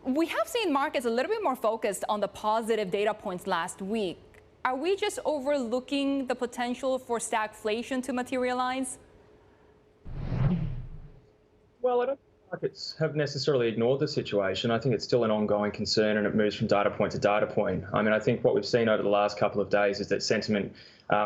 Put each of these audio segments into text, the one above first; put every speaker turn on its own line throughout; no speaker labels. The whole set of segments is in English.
We have seen markets a little bit more focused on the positive data points last week. Are we just overlooking the potential for stagflation to materialize?
Well, I don't think markets have necessarily ignored the situation. I think it's still an ongoing concern, and it moves from data point to data point. I mean, I think what we've seen over the last couple of days is that sentiment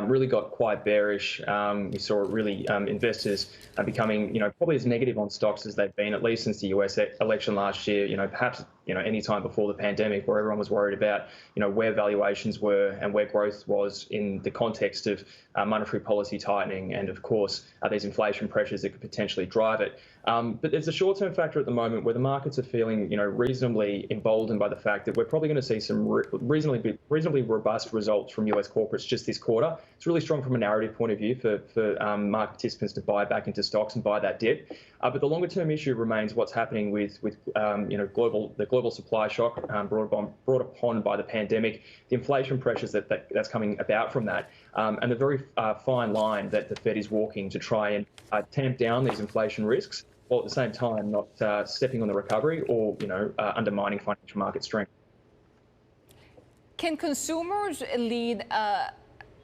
really got quite bearish. We saw really investors becoming, probably as negative on stocks as they've been, at least since the US election last year. Perhaps, any time before the pandemic, where everyone was worried about, where valuations were and where growth was in the context of monetary policy tightening and, of course, these inflation pressures that could potentially drive it. But there's a short-term factor at the moment where the markets are feeling, reasonably emboldened by the fact that we're probably going to see some reasonably robust results from US corporates just this quarter. It's really strong from a narrative point of view for market participants to buy back into stocks and buy that dip. But the longer-term issue remains what's happening with the global supply shock brought upon by the pandemic, the inflation pressures that's coming about from that, and the very fine line that the Fed is walking to try and tamp down these inflation risks, while at the same time not stepping on the recovery or undermining financial market strength.
Can consumers lead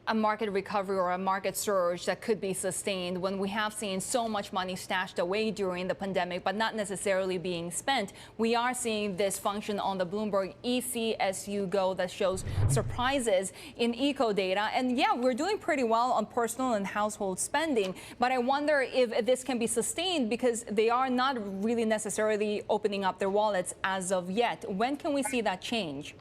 a market recovery or a market surge that could be sustained when we have seen so much money stashed away during the pandemic, but not necessarily being spent? We are seeing this function on the Bloomberg ECSU that shows surprises in eco data. And yeah, we're doing pretty well on personal and household spending. But I wonder if this can be sustained because they are not really necessarily opening up their wallets as of yet. When can we see that change?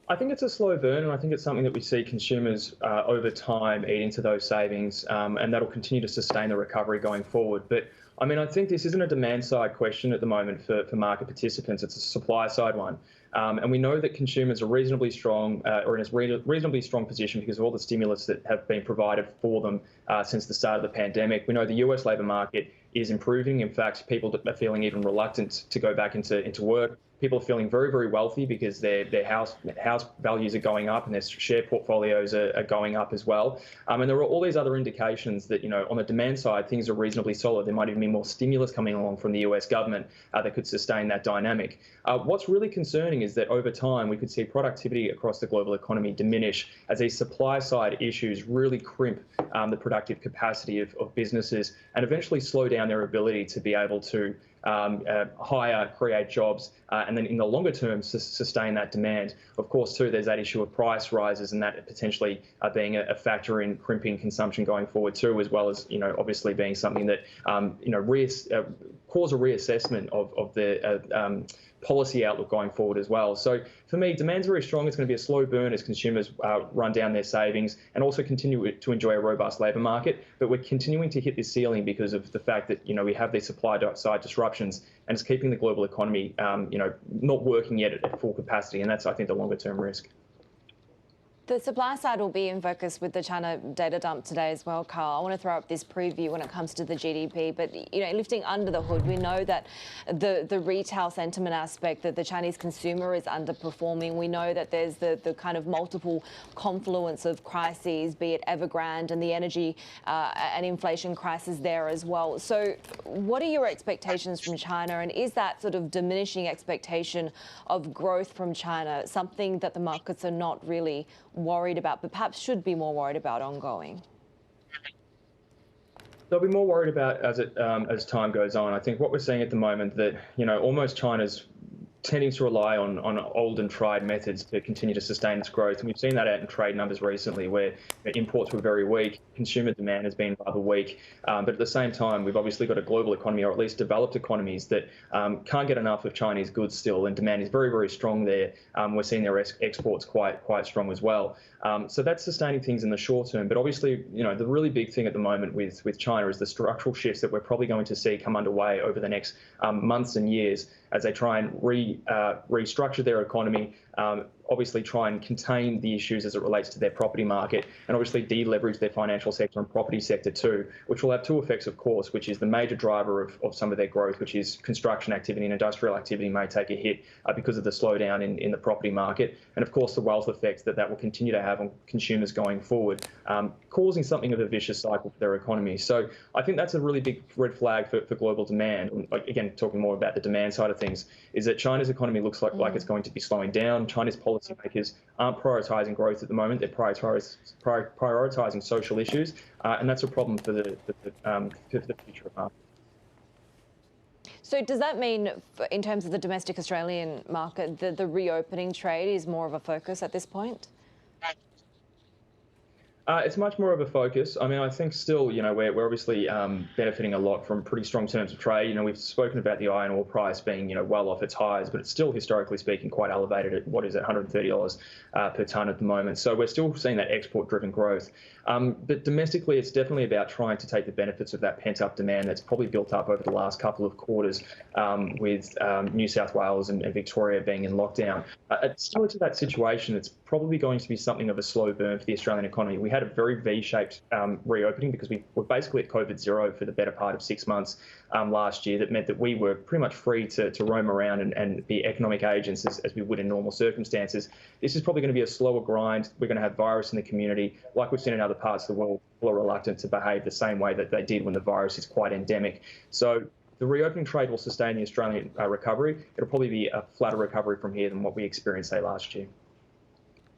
I think it's a slow burn, and I think it's something that we see consumers over time eat into those savings, and that'll continue to sustain the recovery going forward. But I mean, I think this isn't a demand side question at the moment for market participants. It's a supply side one. And we know that consumers are reasonably strong or in a reasonably strong position because of all the stimulus that have been provided for them since the start of the pandemic. We know the US labour market is improving. In fact, people are feeling even reluctant to go back into work. People are feeling very, very wealthy because their house values are going up and their share portfolios are going up as well. And there are all these other indications that, on the demand side, things are reasonably solid. There might even be more stimulus coming along from the US government that could sustain that dynamic. What's really concerning is that over time, we could see productivity across the global economy diminish as these supply side issues really crimp the productive capacity of businesses and eventually slow down their ability to be able to hire, create jobs, and then in the longer term sustain that demand. Of course, too, there's that issue of price rises and that potentially being a factor in crimping consumption going forward too, as well as obviously being something that cause a reassessment of the policy outlook going forward as well. So for me, demand's very strong. It's going to be a slow burn as consumers run down their savings and also continue to enjoy a robust labour market. But we're continuing to hit this ceiling because of the fact that we have these supply side disruptions, and it's keeping the global economy not working yet at full capacity, and that's, I think, the longer term risk.
The supply side will be in focus with the China data dump today as well, Carl. I want to throw up this preview when it comes to the GDP, but lifting under the hood, we know that the retail sentiment aspect, that the Chinese consumer is underperforming. We know that there's the kind of multiple confluence of crises, be it Evergrande and the energy and inflation crisis there as well. So what are your expectations from China, and is that sort of diminishing expectation of growth from China something that the markets are not really worried about, but perhaps should be more worried about ongoing?
They'll be more worried about as time goes on. I think what we're seeing at the moment that almost China's tending to rely on old and tried methods to continue to sustain its growth. And we've seen that out in trade numbers recently where imports were very weak, consumer demand has been rather weak. But at the same time, we've obviously got a global economy, or at least developed economies, that can't get enough of Chinese goods still, and demand is very, very strong there. We're seeing their exports quite strong as well. So that's sustaining things in the short term. But obviously, the really big thing at the moment with China is the structural shifts that we're probably going to see come underway over the next months and years as they try and restructure their economy, obviously try and contain the issues as it relates to their property market, and obviously deleverage their financial sector and property sector too, which will have two effects, of course, which is the major driver of some of their growth, which is construction activity and industrial activity may take a hit because of the slowdown in the property market, and of course the wealth effects that will continue to have on consumers going forward, causing something of a vicious cycle for their economy. So I think that's a really big red flag for global demand. Again, talking more about the demand side of things, is that China's economy looks like it's going to be slowing down. Chinese policymakers aren't prioritising growth at the moment. They're prioritising social issues, and that's a problem for the future of market.
So does that mean, in terms of the domestic Australian market, the reopening trade is more of a focus at this point?
It's much more of a focus. I mean, I think still, we're obviously benefiting a lot from pretty strong terms of trade. We've spoken about the iron ore price being, well off its highs, but it's still, historically speaking, quite elevated at what is it, $130 per tonne at the moment. So we're still seeing that export-driven growth. But domestically, it's definitely about trying to take the benefits of that pent-up demand that's probably built up over the last couple of quarters, with New South Wales and Victoria being in lockdown. Similar to that situation, it's probably going to be something of a slow burn for the Australian economy. We had a very V-shaped reopening because we were basically at COVID zero for the better part of 6 months last year. That meant that we were pretty much free to roam around and be economic agents as we would in normal circumstances. This is probably going to be a slower grind. We're going to have virus in the community. Like we've seen in other parts of the world, people are reluctant to behave the same way that they did when the virus is quite endemic. So the reopening trade will sustain the Australian recovery. It'll probably be a flatter recovery from here than what we experienced, say, last year.